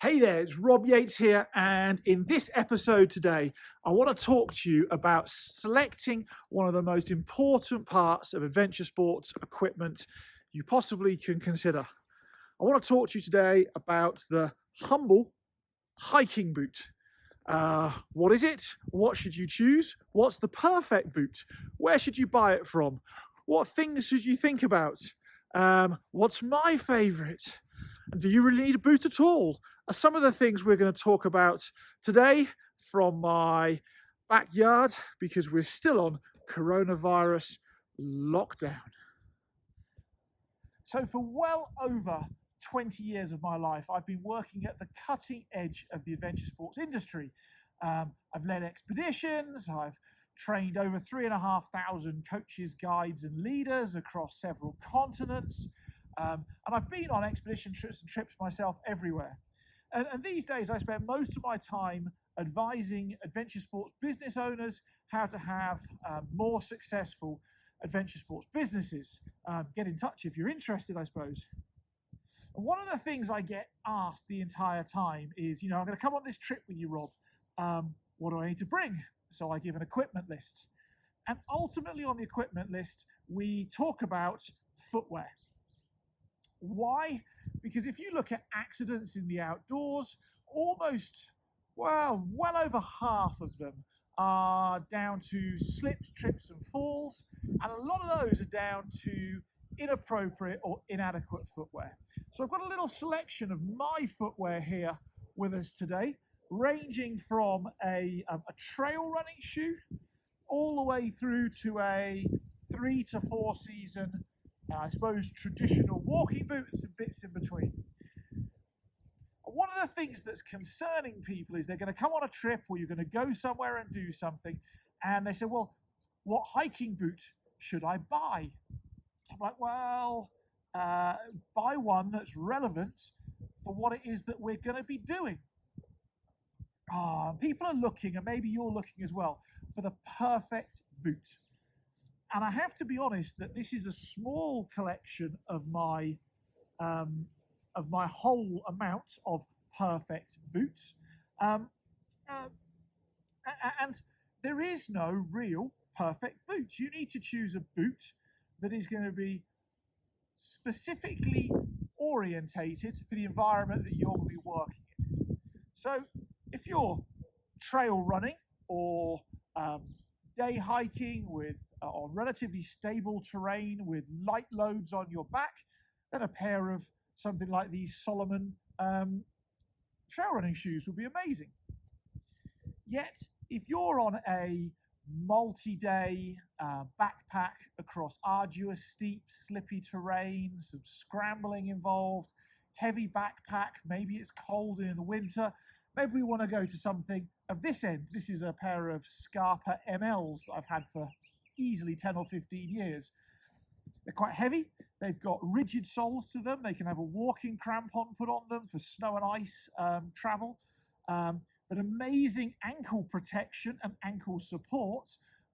Hey there, it's Rob Yates here, and in this episode today, I want to talk to you about selecting one of the most important parts of adventure sports equipment you possibly can consider. I want to talk to you today about the humble hiking boot. What is it? What should you choose? What's the perfect boot? Where should you buy it from? What things should you think about? What's my favorite? And do you really need a boot at all? Are some of the things we're going to talk about today from my backyard because we're still on coronavirus lockdown. So for well over 20 years of my life, I've been working at the cutting edge of the adventure sports industry. I've led expeditions, I've trained over 3,500 coaches, guides, and leaders across several continents. And I've been on expedition trips myself everywhere. And these days, I spend most of my time advising adventure sports business owners how to have more successful adventure sports businesses. Get in touch if you're interested, I suppose. And one of the things I get asked the entire time is, I'm going to come on this trip with you, Rob. What do I need to bring? So I give an equipment list. And ultimately on the equipment list, we talk about footwear. Why? Because if you look at accidents in the outdoors, well over half of them are down to slips, trips, and falls. And a lot of those are down to inappropriate or inadequate footwear. So I've got a little selection of my footwear here with us today, ranging from a trail running shoe all the way through to a 3 to 4 season, I suppose, traditional walking boots and bits in between. One of the things that's concerning people is they're going to come on a trip or you're going to go somewhere and do something, and they say, well, what hiking boot should I buy? I'm like, well, buy one that's relevant for what it is that we're going to be doing. People are looking, and maybe you're looking as well, for the perfect boot. And I have to be honest that this is a small collection of my whole amount of perfect boots. And there is no real perfect boot. You need to choose a boot that is going to be specifically orientated for the environment that you're going to be working in. So if you're trail running or day hiking on relatively stable terrain with light loads on your back, then a pair of something like these Solomon trail running shoes would be amazing. Yet, if you're on a multi-day backpack across arduous, steep, slippy terrain, some scrambling involved, heavy backpack, maybe it's cold in the winter, maybe we want to go to something of this end. This is a pair of Scarpa MLs that I've had for easily 10 or 15 years. They're quite heavy. They've got rigid soles to them. They can have a walking crampon put on them for snow and ice travel. But amazing ankle protection and ankle support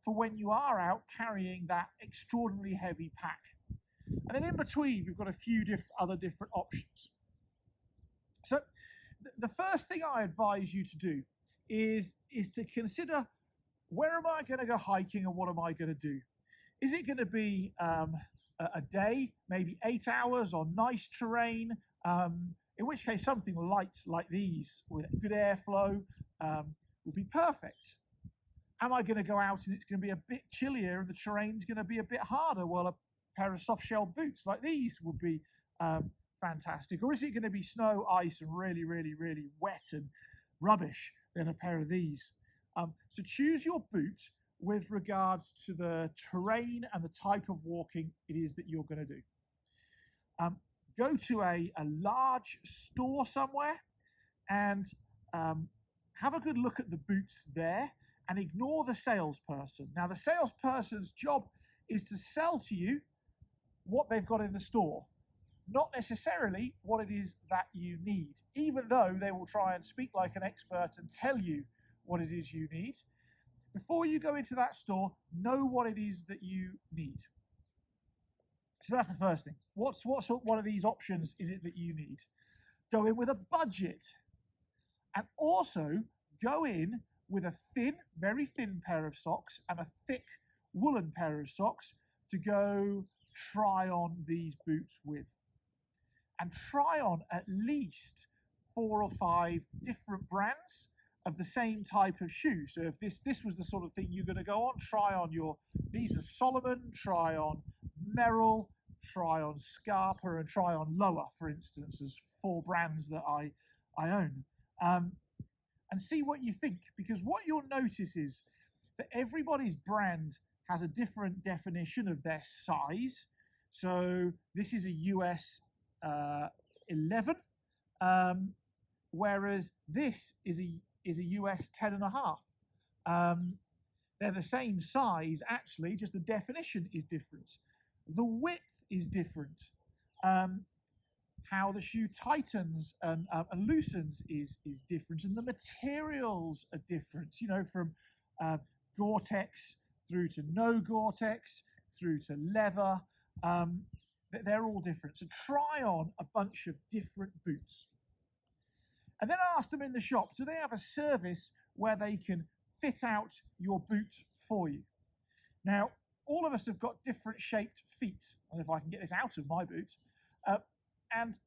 for when you are out carrying that extraordinarily heavy pack. And then in between, we've got a few other different options. So the first thing I advise you to do is to consider, where am I going to go hiking and what am I going to do? Is it going to be a day, maybe 8 hours on nice terrain? In which case something light like these with good airflow will be perfect. Am I going to go out and it's going to be a bit chillier and the terrain's going to be a bit harder? Well, a pair of soft shell boots like these would be fantastic. Or is it going to be snow, ice, and really, really, really wet and rubbish? Then a pair of these. So choose your boot with regards to the terrain and the type of walking it is that you're going to do. Go to a large store somewhere and have a good look at the boots there and ignore the salesperson. Now, the salesperson's job is to sell to you what they've got in the store, not necessarily what it is that you need, even though they will try and speak like an expert and tell you what it is you need. Before you go into that store, know what it is that you need. So that's the first thing. What one of these options is it that you need? Go in with a budget. And also go in with a thin, very thin pair of socks and a thick woolen pair of socks to go try on these boots with. And try on at least 4 or 5 different brands of the same type of shoe. So if this was the sort of thing you're going to go on, try on these are Solomon, try on Merrill, try on Scarpa, and try on Lower, for instance, as 4 brands that I own. And see what you think, because what you'll notice is that everybody's brand has a different definition of their size. So this is a US 11, whereas this is a US 10.5. They're the same size, actually, just the definition is different. The width is different. How the shoe tightens and loosens is different, and the materials are different. You know, from Gore-Tex through to no Gore-Tex, through to leather. They're all different. So try on a bunch of different boots. And then ask them in the shop, do they have a service where they can fit out your boot for you? Now, all of us have got different shaped feet. And if I can get this out of my boot. And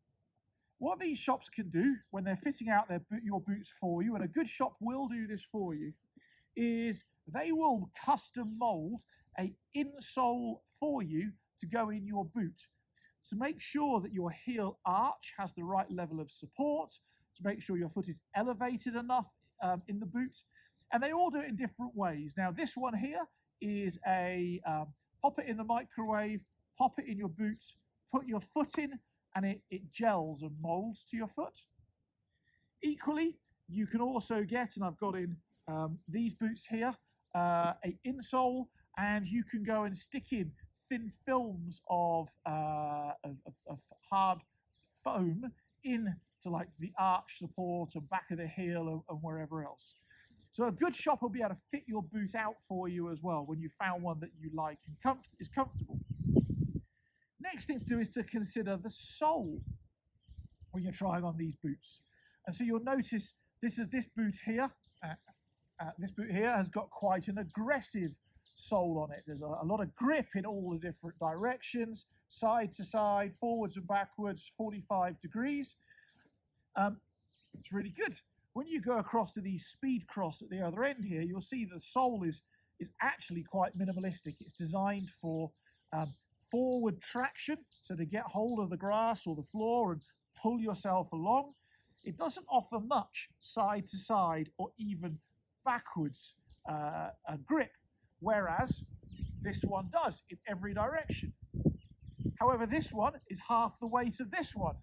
what these shops can do when they're fitting out your boots for you, and a good shop will do this for you, is they will custom mold an insole for you to go in your boot. So make sure that your heel arch has the right level of support, to make sure your foot is elevated enough in the boot. And they all do it in different ways. Now, this one here is a pop it in the microwave, pop it in your boot, put your foot in, and it gels and molds to your foot. Equally, you can also get, and I've got in these boots here, a insole, and you can go and stick in thin films of hard foam into like the arch support and back of the heel and wherever else. So a good shop will be able to fit your boot out for you as well when you found one that you like and is comfortable. Next thing to do is to consider the sole when you're trying on these boots. And so you'll notice this boot here. This boot here has got quite an aggressive sole on it. There's a lot of grip in all the different directions, side to side, forwards and backwards, 45 degrees. It's really good. When you go across to the speed cross at the other end here, you'll see the sole is actually quite minimalistic. It's designed for forward traction, so to get hold of the grass or the floor and pull yourself along. It doesn't offer much side to side or even backwards grip, whereas this one does in every direction. However, this one is half the weight of this one.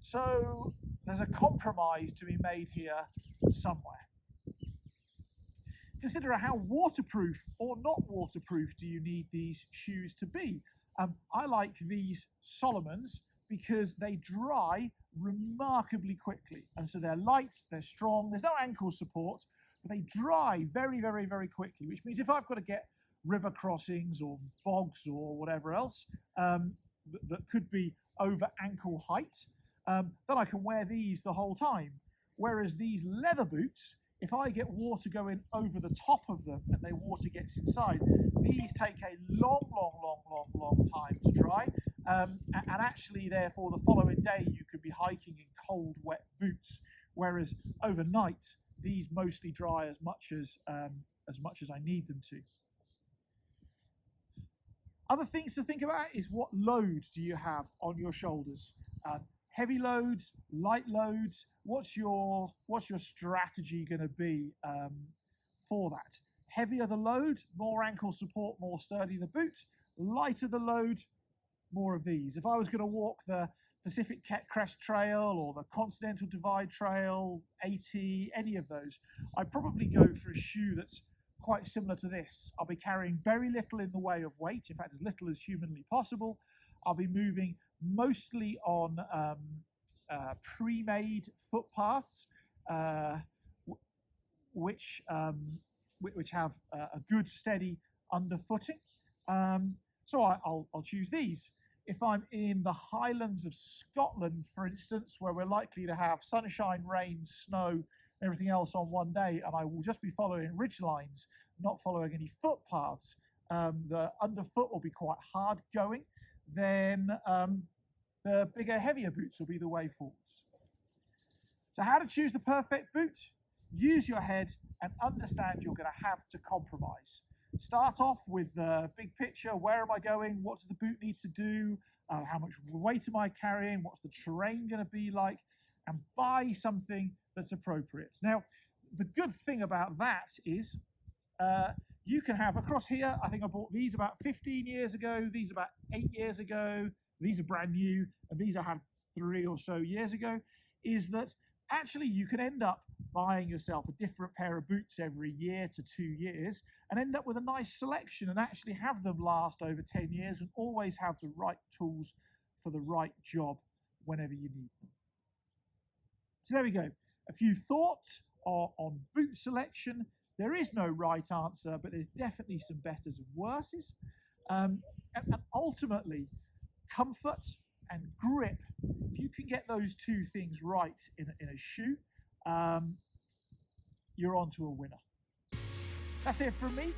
So there's a compromise to be made here somewhere. Consider how waterproof or not waterproof do you need these shoes to be. I like these Solomons because they dry remarkably quickly. And so they're light, they're strong, there's no ankle support, but they dry very, very, very quickly, which means if I've got to get river crossings or bogs or whatever else that could be over ankle height, then I can wear these the whole time. Whereas these leather boots, if I get water going over the top of them and the water gets inside, these take a long, long, long, long, long time to dry. And actually, therefore, the following day, you could be hiking in cold, wet boots. Whereas overnight, these mostly dry as much as I need them to. Other things to think about is what load do you have on your shoulders? Heavy loads, light loads. What's your strategy going to be for that? Heavier the load, more ankle support, more sturdy the boot. Lighter the load, more of these. If I was going to walk the Pacific Crest Trail or the Continental Divide Trail, AT, any of those, I'd probably go for a shoe that's quite similar to this. I'll be carrying very little in the way of weight, in fact, as little as humanly possible. I'll be moving mostly on pre-made footpaths, which have a good steady underfooting. So I'll choose these. if I'm in the Highlands of Scotland, for instance, where we're likely to have sunshine, rain, snow, everything else on one day, and I will just be following ridge lines, not following any footpaths, the underfoot will be quite hard going, then the bigger, heavier boots will be the way forwards. So how to choose the perfect boot? Use your head and understand you're going to have to compromise. Start off with the big picture. Where am I going? What does the boot need to do? How much weight am I carrying? What's the terrain going to be like? And buy something that's appropriate. Now, the good thing about that is you can have across here, I think I bought these about 15 years ago, these about 8 years ago, these are brand new, and these I had 3 or so years ago, is that actually you can end up buying yourself a different pair of boots every year to 2 years and end up with a nice selection and actually have them last over 10 years and always have the right tools for the right job whenever you need them. So there we go. A few thoughts on boot selection. There is no right answer, but there's definitely some betters and worses. And ultimately, comfort and grip, if you can get those two things right in a shoe, you're on to a winner. That's it from me.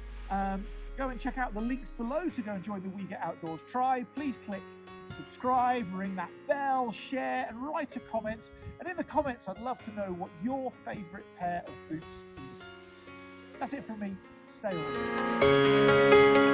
Go and check out the links below to go and join the We Get Outdoors tribe. Please click subscribe, ring that bell, share, and write a comment. And in the comments, I'd love to know what your favorite pair of boots is. That's it from me. Stay awesome.